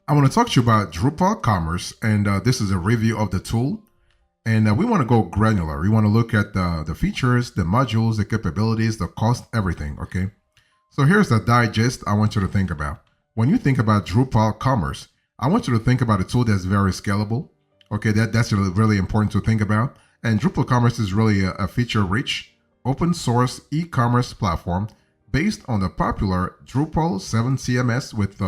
I want to talk to you about Drupal-commerce, and this is a review of the tool. And we want to go granular. We want to look at the features, the modules, the capabilities, the cost, everything. Okay. So here's the digest I want you to think about. When you think about Drupal-commerce, I want you to think about a tool that's very scalable. Okay, that's really important to think about. And Drupal-commerce is really a feature-rich, open-source e-commerce platform based on the popular Drupal 7 CMS with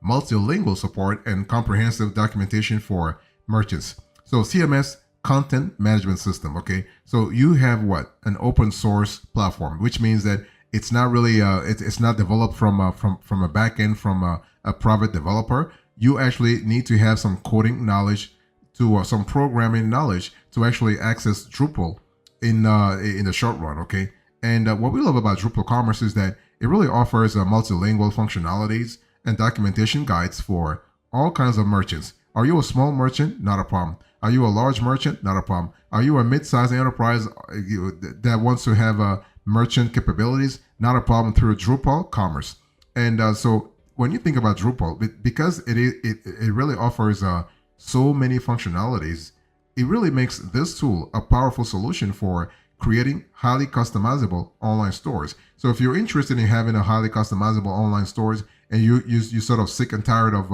multilingual support and comprehensive documentation for merchants. So CMS, content management system. Okay, so you have what, an open source platform, which means that it's not really it's not developed from a back end from a private developer. You actually need to have some coding knowledge to some programming knowledge to actually access Drupal in the short run. Okay, and what we love about Drupal Commerce is that it really offers multilingual functionalities and documentation guides for all kinds of merchants. Are you a small merchant? Not a problem. Are you a large merchant? Not a problem. Are you a mid-sized enterprise that wants to have merchant capabilities? Not a problem through Drupal Commerce. And so when you think about Drupal, because it really offers so many functionalities, it really makes this tool a powerful solution for creating highly customizable online stores. So if you're interested in having a highly customizable online stores and you sort of sick and tired of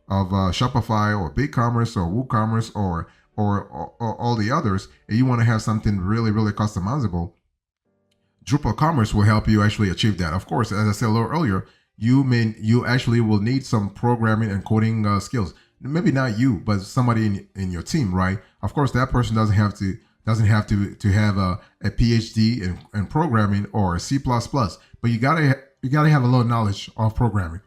Shopify or BigCommerce or WooCommerce or all the others, and you want to have something really customizable, Drupal Commerce will help you actually achieve that. Of course, as I said a little earlier, you actually will need some programming and coding skills. Maybe not you, but somebody in your team, right? Of course, that person doesn't have to have a PhD in programming or C++, but you gotta have a little knowledge of programming.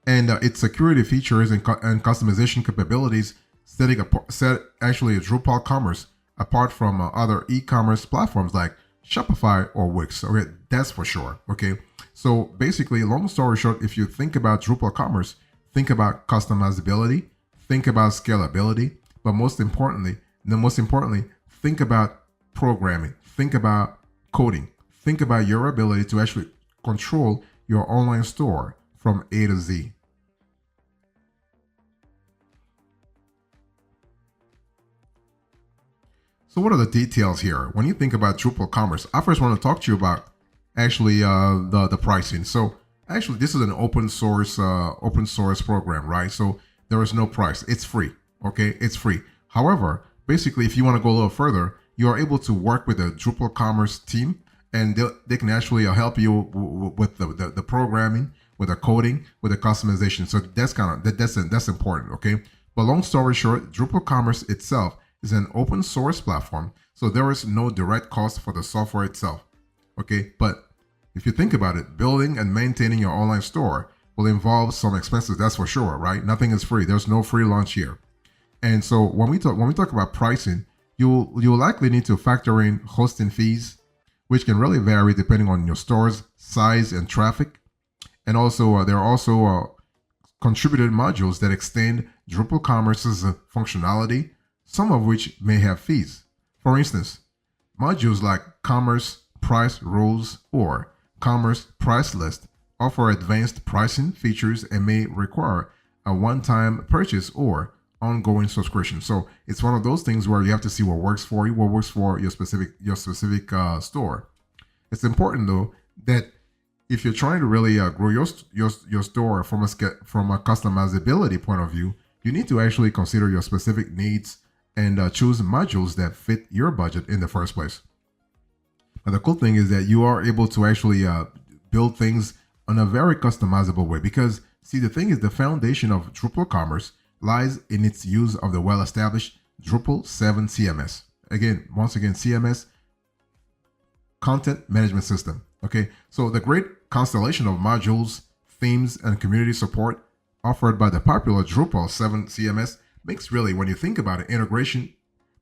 And its security features and customization capabilities set actually a Drupal Commerce apart from other e-commerce platforms like Shopify or Wix. Okay, that's for sure. Okay, so basically, long story short, if you think about Drupal Commerce, think about customizability, think about scalability, but most importantly, think about programming, think about coding, think about your ability to actually control your online store from A to Z. So what are the details here? When you think about Drupal Commerce, I first want to talk to you about actually the pricing. So actually, this is an open source program, right? So there is no price. It's free. Okay, it's free. However, basically, if you want to go a little further, you are able to work with the Drupal Commerce team, and they can actually help you with the programming, with the coding, with the customization. So that's important. Okay, but long story short, Drupal Commerce itself is an open source platform, so there is no direct cost for the software itself. Okay, but if you think about it, building and maintaining your online store will involve some expenses, that's for sure, right? Nothing is free. There's no free lunch here. And so when we talk about pricing, you'll likely need to factor in hosting fees, which can really vary depending on your store's size and traffic. And also there are also contributed modules that extend Drupal Commerce's functionality, some of which may have fees. For instance, modules like Commerce Price Rules or Commerce Price List offer advanced pricing features and may require a one-time purchase or ongoing subscription. So it's one of those things where you have to see what works for you, what works for your specific store. It's important though that if you're trying to really grow your store from a customizability point of view, you need to actually consider your specific needs and choose modules that fit your budget in the first place. Now, the cool thing is that you are able to actually build things in a very customizable way because, see, the thing is the foundation of Drupal Commerce lies in its use of the well-established Drupal 7 CMS. Once again, CMS, content management system. Okay, so the great constellation of modules, themes, and community support offered by the popular Drupal 7 CMS makes really, when you think about it, integration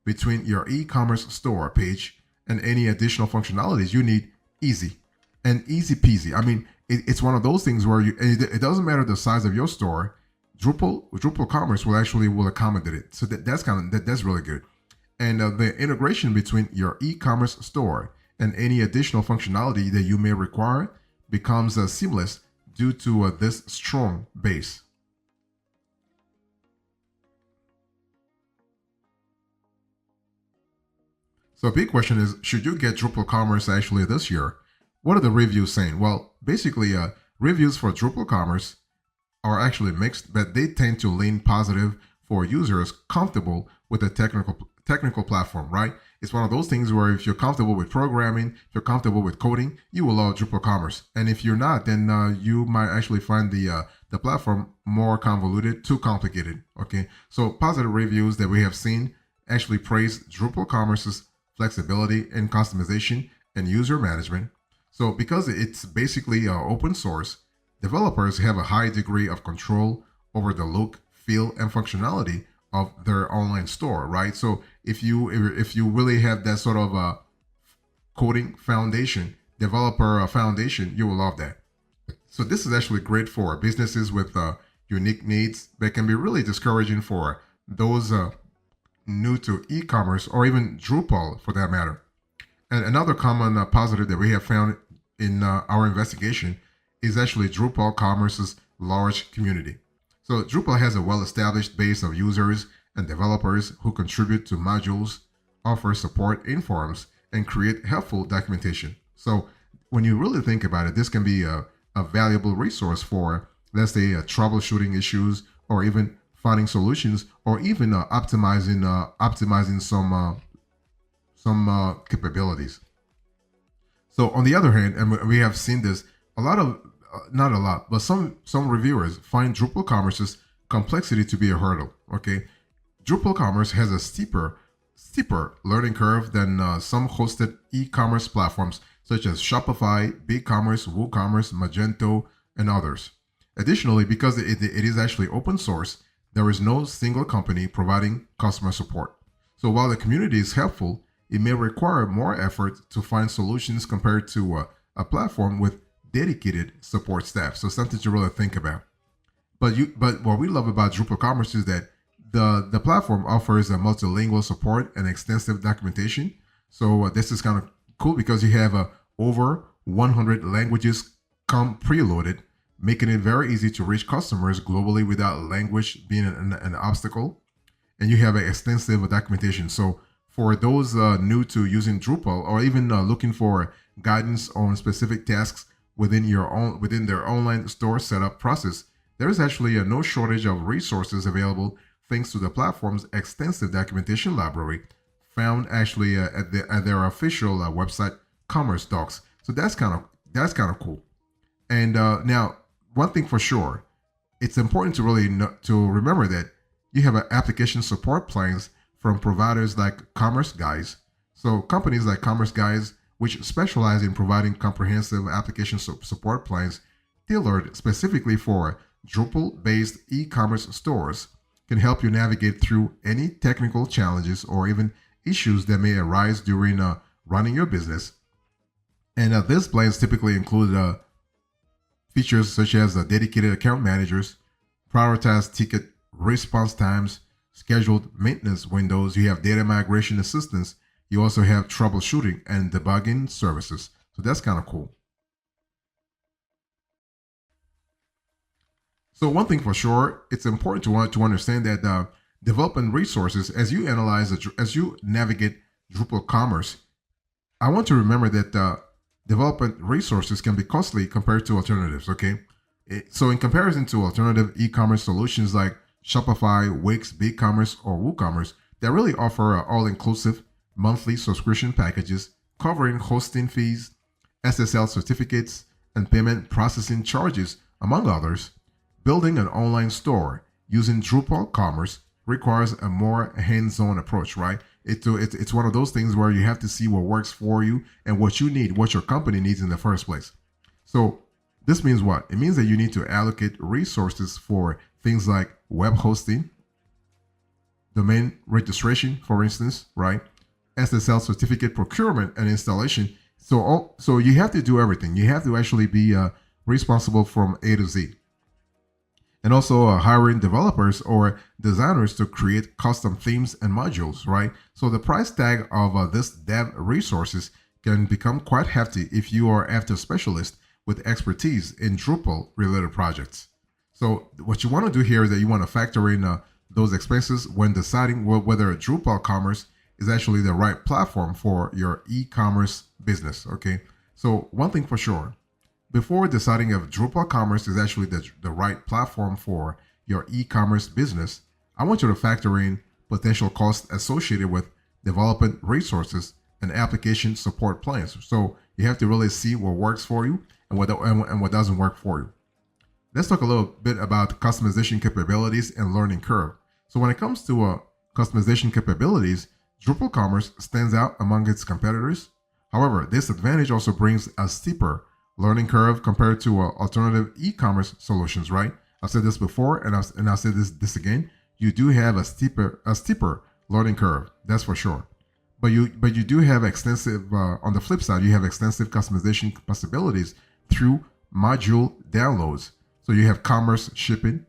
between your e-commerce store page and any additional functionalities you need easy and easy peasy. I mean, it's one of those things where it doesn't matter the size of your store. Drupal Commerce will accommodate it. So that's really good. And the integration between your e-commerce store and any additional functionality that you may require becomes seamless due to this strong base. So a big question is, should you get Drupal Commerce actually this year? What are the reviews saying? Well, basically, reviews for Drupal Commerce are actually mixed, but they tend to lean positive for users comfortable with a technical platform, right? It's one of those things where if you're comfortable with programming, if you're comfortable with coding, you will love Drupal Commerce. And if you're not, then you might actually find the platform more convoluted, too complicated. Okay, so positive reviews that we have seen actually praise Drupal Commerce's flexibility in customization and user management. So because it's basically open source, developers have a high degree of control over the look, feel, and functionality of their online store, right? So if you really have that sort of coding foundation, developer foundation, you will love that. So this is actually great for businesses with unique needs, but can be really discouraging for those new to e-commerce or even Drupal for that matter. And another common positive that we have found in our investigation is actually Drupal Commerce's large community. So Drupal has a well-established base of users and developers who contribute to modules, offer support in forums, and create helpful documentation. So when you really think about it, this can be a valuable resource for, let's say, troubleshooting issues or even finding solutions or even optimizing some capabilities. So on the other hand, and we have seen this, a lot of not a lot, but some reviewers find Drupal Commerce's complexity to be a hurdle. Okay, Drupal Commerce has a steeper learning curve than some hosted e-commerce platforms such as Shopify, BigCommerce, WooCommerce, Magento, and others. Additionally, because it is actually open source, there is no single company providing customer support. So while the community is helpful, it may require more effort to find solutions compared to a platform with dedicated support staff. So something to really think about. But what we love about Drupal Commerce is that the platform offers a multilingual support and extensive documentation. So this is kind of cool because you have over 100 languages come preloaded, making it very easy to reach customers globally without language being an obstacle. And you have an extensive documentation. So for those new to using Drupal or even looking for guidance on specific tasks within their online store setup process, there is actually no shortage of resources available thanks to the platform's extensive documentation library found actually at their official website, Commerce Docs. So that's kind of cool. And now, one thing for sure, it's important to really to remember that you have application support plans from providers like Commerce Guys. So companies like Commerce Guys, which specialize in providing comprehensive application support plans tailored specifically for Drupal-based e-commerce stores, can help you navigate through any technical challenges or even issues that may arise during running your business. And these plans typically include features such as dedicated account managers, prioritized ticket response times, scheduled maintenance windows. You have data migration assistance. You also have troubleshooting and debugging services. So that's kind of cool. So one thing for sure, it's important to understand that development resources, as you navigate Drupal Commerce, I want to remember that development resources can be costly compared to alternatives. Okay, so in comparison to alternative e-commerce solutions like Shopify, Wix, BigCommerce, or WooCommerce, that really offer all-inclusive monthly subscription packages covering hosting fees, SSL certificates, and payment processing charges, among others. Building an online store using Drupal Commerce requires a more hands-on approach, right? It's one of those things where you have to see what works for you and what you need, what your company needs in the first place. So this means what? It means that you need to allocate resources for things like web hosting, domain registration, for instance, right? SSL certificate procurement and installation. So you have to do everything. You have to actually be responsible from A to Z. And also hiring developers or designers to create custom themes and modules, right? So the price tag of this dev resources can become quite hefty if you are after specialists with expertise in Drupal related projects. So what you want to do here is that you want to factor in those expenses when deciding whether Drupal Commerce is actually the right platform for your e-commerce business. Okay, so one thing for sure, before deciding if Drupal Commerce is actually the right platform for your e-commerce business, I want you to factor in potential costs associated with development resources and application support plans. So you have to really see what works for you and what doesn't work for you. Let's talk a little bit about customization capabilities and learning curve. So when it comes to customization capabilities, Drupal Commerce stands out among its competitors. However, this advantage also brings a steeper learning curve compared to alternative e-commerce solutions, right? I've said this before, and I'll say this again. You do have a steeper learning curve, that's for sure. But you do have extensive on the flip side, you have extensive customization possibilities through module downloads. So you have commerce shipping,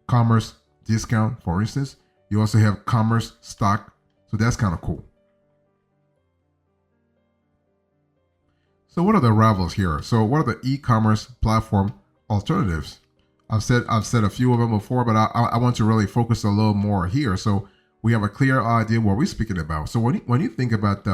commerce discount, for instance. You also have commerce stock. So that's kind of cool. So what are the rivals here? So what are the e-commerce platform alternatives? I've said a few of them before, but I want to really focus a little more here. So we have a clear idea what we're speaking about. So when you think about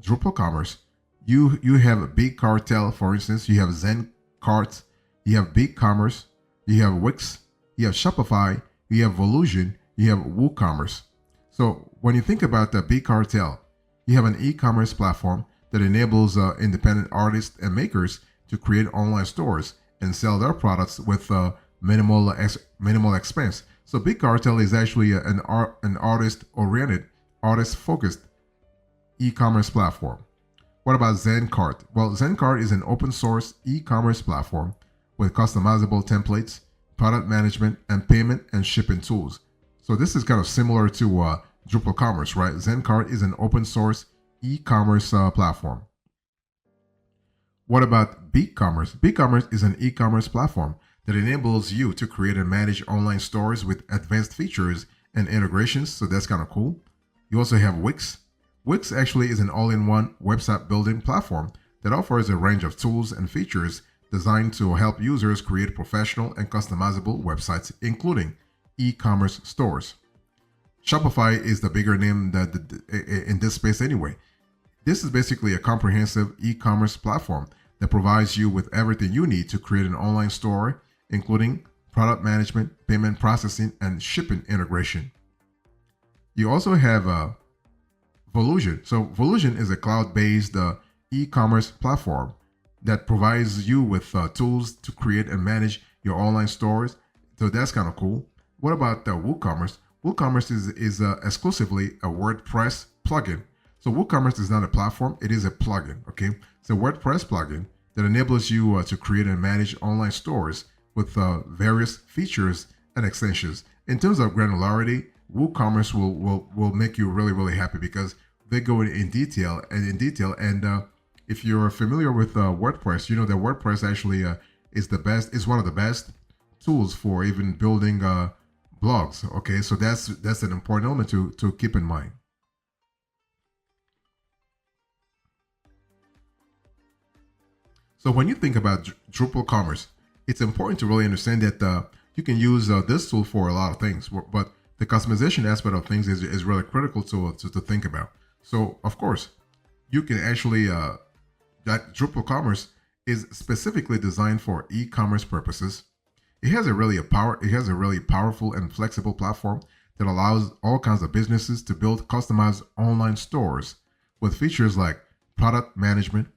Drupal Commerce, you have a Big Cartel, for instance. You have ZenCart, you have Big Commerce, you have Wix, you have Shopify, you have Volusion, you have WooCommerce. So when you think about the Big Cartel, you have an e-commerce platform that enables independent artists and makers to create online stores and sell their products with minimal expense. So Big Cartel is actually an artist-oriented, artist-focused e-commerce platform. What about ZenCart? Well, ZenCart is an open source e-commerce platform with customizable templates, product management, and payment and shipping tools. So this is kind of similar to Drupal Commerce, right? ZenCart is an open source e-commerce platform. What about BigCommerce? BigCommerce is an e-commerce platform that enables you to create and manage online stores with advanced features and integrations. So that's kind of cool. You also have Wix. Wix actually is an all-in-one website building platform that offers a range of tools and features designed to help users create professional and customizable websites, including e-commerce stores. Shopify is the bigger name in this space anyway. This is basically a comprehensive e-commerce platform that provides you with everything you need to create an online store, including product management, payment processing, and shipping integration. You also have Volusion. So Volusion is a cloud-based e-commerce platform that provides you with tools to create and manage your online stores. So that's kind of cool. What about WooCommerce? WooCommerce is exclusively a WordPress plugin. So WooCommerce is not a platform, it is a plugin, okay? It's a WordPress plugin that enables you to create and manage online stores with various features and extensions. In terms of granularity, WooCommerce will make you really, really happy because they go in detail. And if you're familiar with WordPress, you know that WordPress actually is one of the best tools for even building blogs. Okay, so that's an important element to keep in mind. So when you think about Drupal Commerce, it's important to really understand that you can use this tool for a lot of things, but the customization aspect of things is really critical to think about. So of course, you can actually that Drupal Commerce is specifically designed for e-commerce purposes. It has a really powerful and flexible platform that allows all kinds of businesses to build customized online stores with features like product management,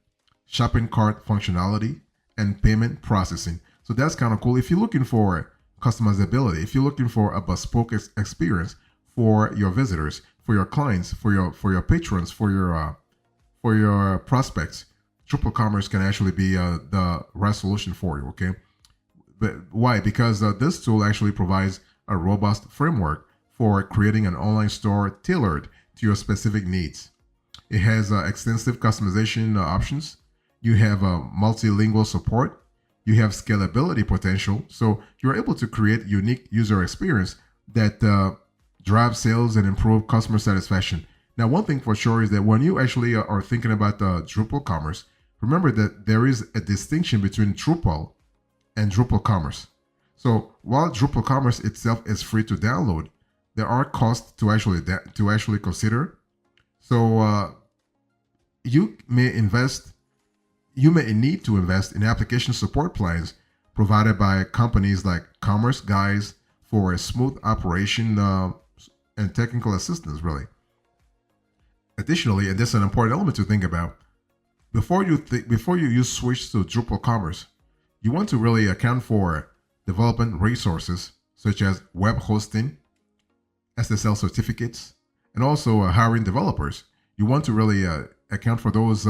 shopping cart functionality, and payment processing. So that's kind of cool. If you're looking for customizability, if you're looking for a bespoke experience for your visitors, for your clients, for your patrons, for your prospects, Drupal Commerce can actually be the right solution for you. Okay, but why? Because this tool actually provides a robust framework for creating an online store tailored to your specific needs. It has extensive customization options. You have multilingual support. You have scalability potential. So you're able to create unique user experience that drive sales and improve customer satisfaction. Now, one thing for sure is that when you actually are thinking about Drupal Commerce, remember that there is a distinction between Drupal and Drupal Commerce. So while Drupal Commerce itself is free to download, there are costs to actually consider. So you may invest, you may need to invest in application support plans provided by companies like Commerce Guys for a smooth operation and technical assistance, really. Additionally, and this is an important element to think about, before you use switch to Drupal Commerce, you want to really account for development resources such as web hosting, SSL certificates, and also hiring developers. You want to really account for those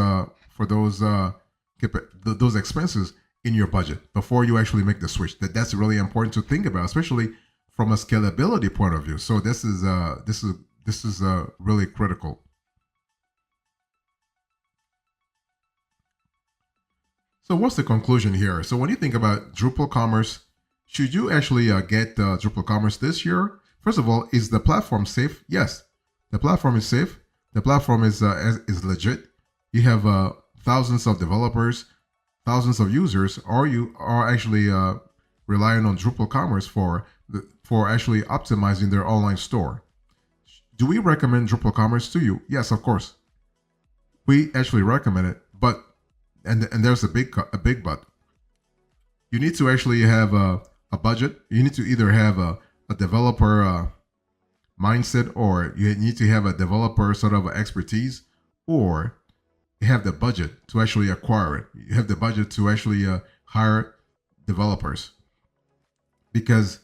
expenses in your budget before you actually make the switch. That's really important to think about, especially from a scalability point of view. So this is really critical. So what's the conclusion here? So when you think about Drupal Commerce, should you actually get Drupal Commerce this year? First of all, is the platform safe? Yes, the platform is safe. The platform is legit. You have thousands of developers, thousands of users, or you are actually relying on Drupal Commerce for actually optimizing their online store. Do we recommend Drupal Commerce to you? Yes, of course. We actually recommend it, but and there's a big but. You need to actually have a budget. You need to either have a developer mindset, or you need to have a developer sort of expertise, or you have the budget to actually acquire it. You have the budget to actually hire developers, because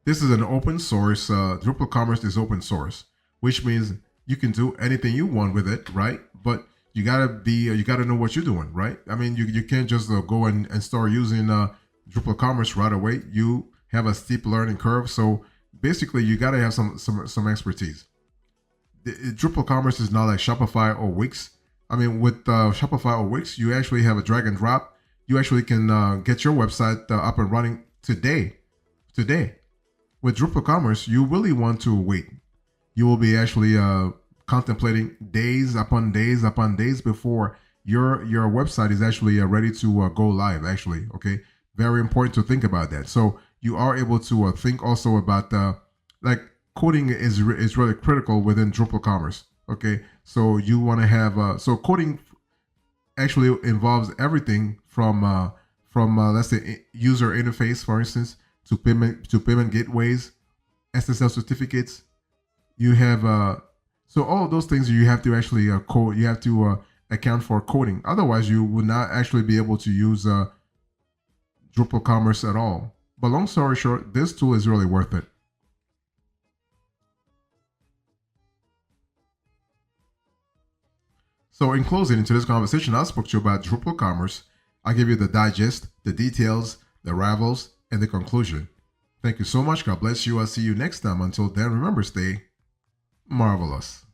this is an open source. Drupal Commerce is open source, which means you can do anything you want with it, right? But you gotta know what you're doing, right? I mean, you can't just go and start using Drupal Commerce right away. You have a steep learning curve, so basically you gotta have some expertise. Drupal Commerce is not like Shopify or Wix. I mean, with Shopify or Wix, you actually have a drag and drop. You actually can get your website up and running today. Today, with Drupal Commerce, you really want to wait. You will be actually contemplating days upon days upon days before your website is actually ready to go live. Actually, okay, very important to think about that. So you are able to think also about like coding is really critical within Drupal Commerce. Okay, so you want to have so coding actually involves everything from let's say user interface, for instance, to payment gateways, SSL certificates. You have so all of those things you have to actually code. You have to account for coding. Otherwise, you would not actually be able to use Drupal Commerce at all. But long story short, this tool is really worth it. So in closing, in today's conversation, I spoke to you about Drupal Commerce. I gave you the digest, the details, the rivals, and the conclusion. Thank you so much. God bless you. I'll see you next time. Until then, remember, stay marvelous.